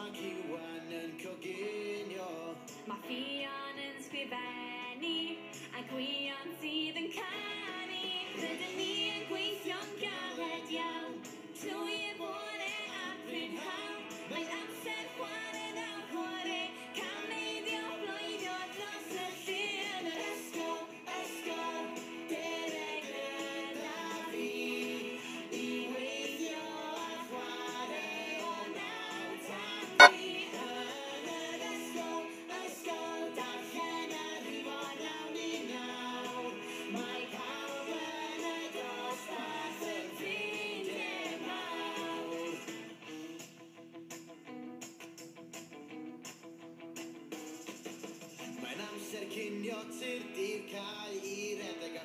Ac Iwan yn coginio. Mae Ffion yn sgrifennu a Gwion sydd yn canu. Rydyn ni yn gweithio'n galed iawn trwy'r bore a prynhawn. Mae'n amser chwarae nawr chwarae caneidio bloedio dros y lle yn yr ysgol, dereg gyda fi i weithio a chwarae o naw tan 3 yn yr ysgol, darllen a rifo nawn i nawr. Mae pawb yn y dosbarth yn ffrindiau mawr. Mae'n amser cinio tir dydd cael i redeg